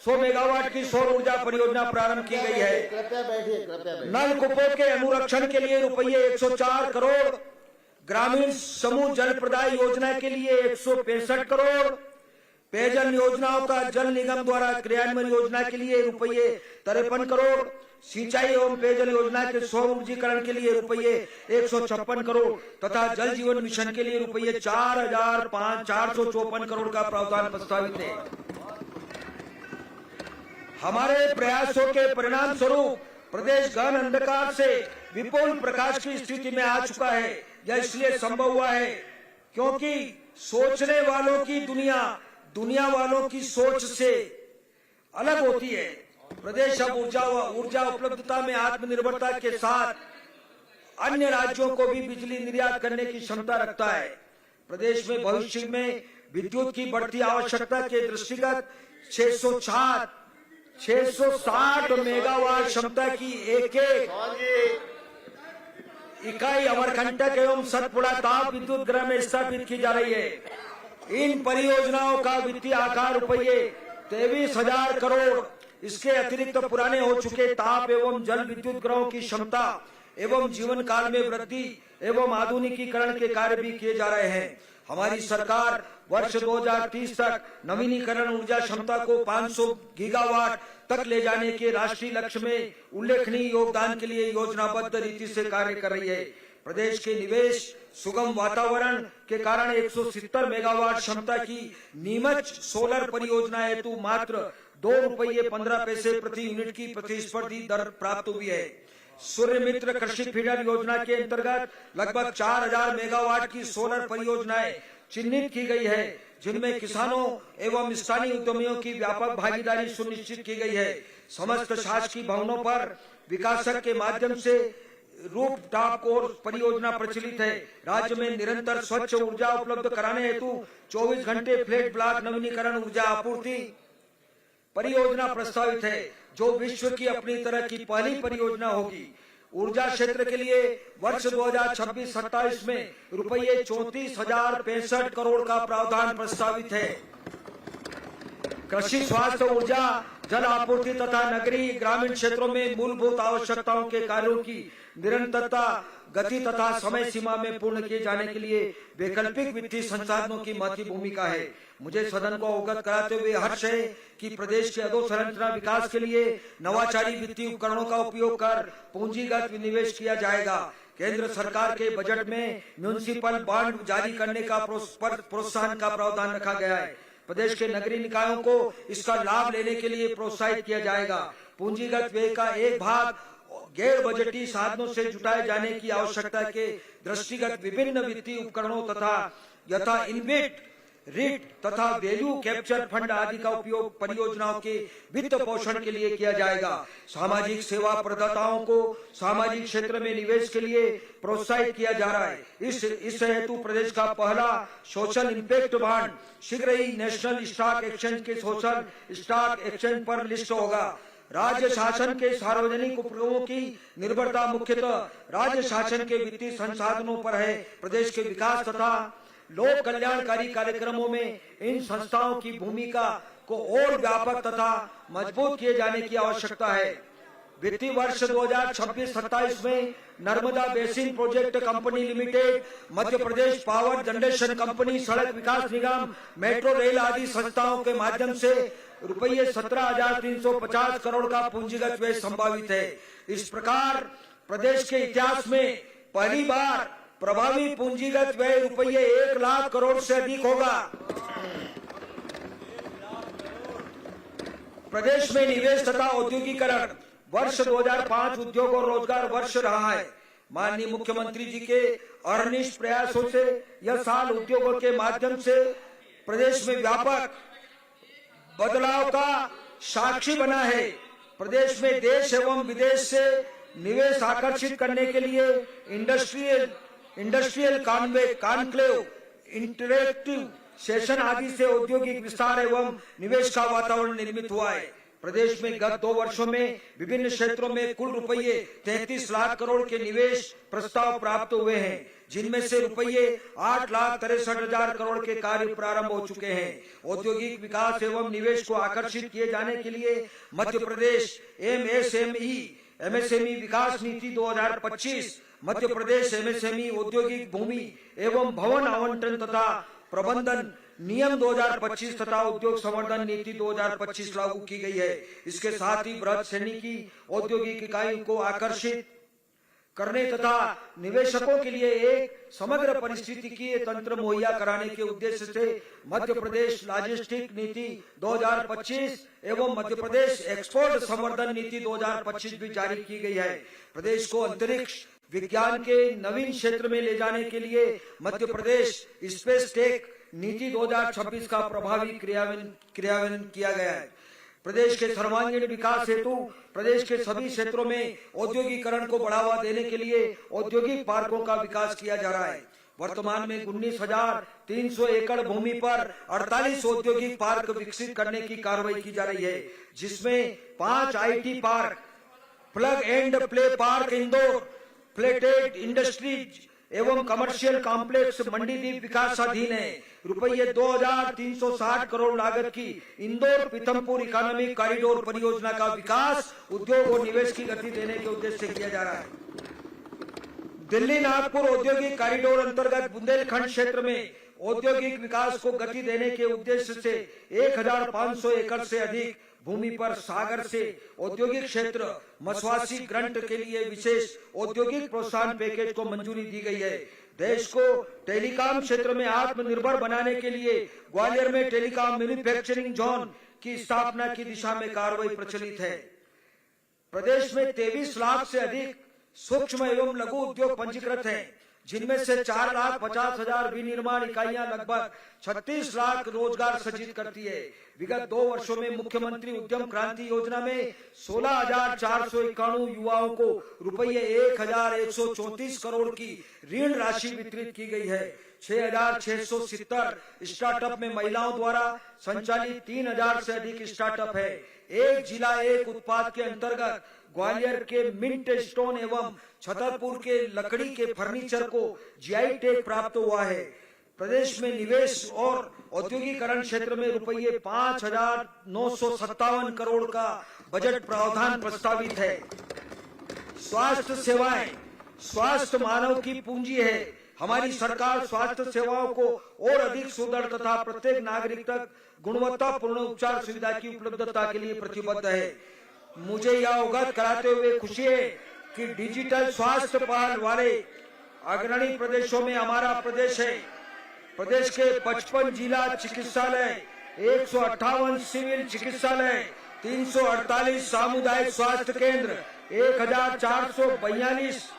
100 megawatt की सौर ऊर्जा परियोजना प्रारंभ की गई है। कृपया बैठिए। नलकूपों के अनुरक्षण के लिए रुपये 104 करोड़, ग्रामीण समूह जल प्रदाय योजना के लिए 165 करोड़, पेयजल योजनाओं का जल निगम द्वारा क्रियान्वयन योजना के लिए रुपये 53 करोड़, सिंचाई एवं पेयजल योजना के सौर ऊर्जीकरण के लिए रुपये 156 करोड़ तथा जल जीवन मिशन के लिए रुपये 4,454 करोड़ का प्रावधान प्रस्तावित है। हमारे प्रयासों के परिणाम स्वरूप प्रदेश घन अंधकार से विपुल प्रकाश की स्थिति में आ चुका है। यह इसलिए संभव हुआ है क्योंकि सोचने वालों की दुनिया वालों की सोच से अलग होती है। प्रदेश अब ऊर्जा उपलब्धता में आत्मनिर्भरता के साथ अन्य राज्यों को भी बिजली निर्यात करने की क्षमता रखता है। प्रदेश में भविष्य में विद्युत की बढ़ती आवश्यकता के दृष्टिगत 660 मेगावाट क्षमता की एक इकाई अमरकंटक एवं सतपुड़ा ताप विद्युत गृह में स्थापित की जा रही है। इन परियोजनाओं का वित्तीय आकार रुपये 23,000 करोड़। इसके अतिरिक्त पुराने हो चुके ताप एवं जल विद्युत गृहों की क्षमता एवं जीवन काल में वृद्धि एवं आधुनिकीकरण के कार्य भी किए जा रहे हैं। हमारी सरकार वर्ष 2030 तक नवीनीकरण ऊर्जा क्षमता को 500 गीगावाट तक ले जाने के राष्ट्रीय लक्ष्य में उल्लेखनीय योगदान के लिए योजनाबद्ध रीति से कार्य कर रही है। प्रदेश के निवेश सुगम वातावरण के कारण 170 मेगावाट क्षमता की नीमच सोलर परियोजना हेतु मात्र ₹2.15 प्रति यूनिट की प्रतिस्पर्धी दर प्राप्त हुई है। सूर्य मित्र कृषि फीडर योजना के अंतर्गत लगभग 4,000 मेगावाट की सोलर परियोजनाएं चिन्हित की गई है, जिनमें किसानों एवं स्थानीय उद्यमियों की व्यापक भागीदारी सुनिश्चित की गई है। समस्त शासकीय भवनों पर विकासक के माध्यम से रूफटॉप कोर्स परियोजना प्रचलित है। राज्य में निरंतर स्वच्छ ऊर्जा उपलब्ध कराने हेतु 24 घंटे फ्लैट ब्लॉक नवीनीकरण ऊर्जा आपूर्ति परियोजना प्रस्तावित है, जो विश्व की अपनी तरह की पहली परियोजना होगी। ऊर्जा क्षेत्र के लिए वर्ष 2026-27 में रुपये 34,065 करोड़ का प्रावधान प्रस्तावित है। कृषि, स्वास्थ्य, ऊर्जा, जल आपूर्ति तथा नगरीय ग्रामीण क्षेत्रों में मूलभूत आवश्यकताओं के कार्यों की निरंतरता, गति तथा समय सीमा में पूर्ण किए जाने के लिए वैकल्पिक वित्तीय संसाधनों की महत्वपूर्ण भूमिका है। मुझे सदन को अवगत कराते हुए हर्ष है कि प्रदेश के अधोसंरचना विकास के लिए नवाचारी वित्तीय उपकरणों का उपयोग कर पूंजीगत निवेश किया जाएगा। केंद्र सरकार के बजट में म्युनिसिपल बॉन्ड जारी करने का प्रोत्साहन का प्रावधान रखा गया है। प्रदेश के नगरीय निकायों को इसका लाभ लेने के लिए प्रोत्साहित किया जाएगा। पूंजीगत व्यय का एक भाग गैर बजटीय साधनों से जुटाए जाने की आवश्यकता के दृष्टिगत विभिन्न वित्तीय उपकरणों तथा यथा इनवेट, रिट तथा वैल्यू कैप्चर फंड आदि का उपयोग परियोजनाओं के वित्त पोषण के लिए किया जाएगा। सामाजिक सेवा प्रदाताओं को सामाजिक क्षेत्र में निवेश के लिए प्रोत्साहित किया जा रहा है। इस हेतु प्रदेश का पहला सोशल इम्पैक्ट बॉन्ड शीघ्र ही नेशनल स्टॉक एक्सचेंज के सोशल स्टॉक एक्सचेंज पर लिस्ट होगा। राज्य शासन के सार्वजनिक उपक्रमों की निर्भरता मुख्यतः राज्य शासन के वित्तीय संसाधनों पर है। प्रदेश के विकास तथा लोक कल्याणकारी कार्यक्रमों में इन संस्थाओं की भूमिका को और व्यापक तथा मजबूत किए जाने की आवश्यकता है। वित्तीय वर्ष 2026-27 में Narmada basin project company limited, Madhya Pradesh power generation company, सड़क विकास निगम, मेट्रो रेल आदि संस्थाओं के माध्यम से रुपये 17,350 करोड़ का पूंजीगत व्यय संभावित है। इस प्रकार प्रदेश के इतिहास में पहली बार प्रभावी पूंजीगत व्यय रुपये 1 लाख करोड़ से अधिक होगा। प्रदेश में निवेश तथा औद्योगिकरण वर्ष 2005 उद्योग और रोजगार वर्ष रहा है। माननीय मुख्यमंत्री जी के अहर्निश प्रयासों से यह साल उद्योगों के माध्यम से प्रदेश में व्यापक बदलाव का साक्षी बना है। प्रदेश में देश एवं विदेश से निवेश आकर्षित करने के लिए इंडस्ट्रियल कॉन्क्लेव, इंटरेक्टिव सेशन आदि से औद्योगिक विस्तार एवं निवेश का वातावरण निर्मित हुआ है। प्रदेश में गत 2 वर्षों में विभिन्न क्षेत्रों में कुल रुपये 33 लाख करोड़ के निवेश प्रस्ताव प्राप्त हुए हैं, जिनमें से रुपये 8,63,000 करोड़ के कार्य प्रारंभ हो चुके हैं। औद्योगिक विकास एवं निवेश को आकर्षित किए जाने के लिए मध्य प्रदेश एमएसएमई विकास नीति 2025, मध्य प्रदेश एमएसएमई औद्योगिक भूमि एवं भवन आवंटन तथा प्रबंधन नियम 2025 तथा उद्योग संवर्धन नीति 2025 लागू की गई है। इसके साथ ही बृहत श्रेणी की औद्योगिक इकाइयों को आकर्षित करने तथा निवेशकों के लिए एक समग्र पारिस्थितिकीय तंत्र मुहैया कराने के उद्देश्य से मध्य प्रदेश लॉजिस्टिक नीति 2025 एवं मध्य प्रदेश एक्सपोर्ट संवर्धन नीति 2025 भी जारी की गई है। प्रदेश को अंतरिक्ष विज्ञान के नवीन क्षेत्र में ले जाने के लिए मध्य प्रदेश स्पेस टेक नीति 2026 का प्रभावी क्रियान्वयन किया गया है। प्रदेश के सर्वांगीण विकास हेतु प्रदेश के सभी क्षेत्रों में औद्योगिकरण को बढ़ावा देने के लिए औद्योगिक पार्कों का विकास किया जा रहा है। वर्तमान में 19,300 एकड़ भूमि पर 48 औद्योगिक पार्क विकसित करने की कार्रवाई की जा रही है, जिसमें 5 IT park, plug and play park Indore, plated industries एवं कमर्शियल कॉम्प्लेक्स मंडीदीप विकासाधीन है। रुपये 2,360 करोड़ लागत की इंदौर पीथमपुर इकोनॉमिक कॉरिडोर परियोजना का विकास उद्योग और निवेश की गति देने के उद्देश्य से किया जा रहा है। दिल्ली नागपुर औद्योगिक कॉरिडोर अंतर्गत बुंदेलखंड क्षेत्र में औद्योगिक विकास को गति देने के उद्देश्य से 1,500 एकड़ से अधिक भूमि पर सागर से औद्योगिक क्षेत्र मसवासी ग्रंट के लिए विशेष औद्योगिक प्रोत्साहन पैकेज को मंजूरी दी गई है। देश को टेलीकॉम क्षेत्र में आत्मनिर्भर बनाने के लिए ग्वालियर में टेलीकॉम मैन्युफैक्चरिंग जोन की स्थापना की दिशा में कार्रवाई प्रचलित है। प्रदेश में 23 लाख से अधिक सूक्ष्म एवं लघु उद्योग पंजीकृत हैं, जिनमें से 4,50,000 विनिर्माण इकाइयां लगभग 36 लाख रोजगार सृजित करती है। विगत 2 वर्षों में मुख्यमंत्री उद्यम क्रांति योजना में 16,491 युवाओं को रुपये 1,134 करोड़ की ऋण राशि वितरित की गई है। 6,670 स्टार्टअप में महिलाओं द्वारा संचालित 3,000 से अधिक स्टार्टअप है। एक जिला एक उत्पाद के अंतर्गत ग्वालियर के मिंट स्टोन एवं छतरपुर के लकड़ी के फर्नीचर को जीआई टैग प्राप्त हुआ है। प्रदेश में निवेश और औद्योगिकरण क्षेत्र में रुपये 5,957 करोड़ का बजट प्रावधान प्रस्तावित है। स्वास्थ्य सेवाएं, स्वास्थ्य मानव की पूंजी है। हमारी सरकार स्वास्थ्य सेवाओं को और अधिक सुदृढ़ तथा प्रत्येक नागरिक तक गुणवत्तापूर्ण उपचार सुविधा की उपलब्धता के लिए प्रतिबद्ध है। मुझे यह अवगत कराते हुए खुशी है कि डिजिटल स्वास्थ्य पहल वाले अग्रणी प्रदेशों में हमारा प्रदेश है। प्रदेश के 55 जिला चिकित्सालय, 158 सिविल चिकित्सालय, 348 सामुदायिक स्वास्थ्य केंद्र, 1,442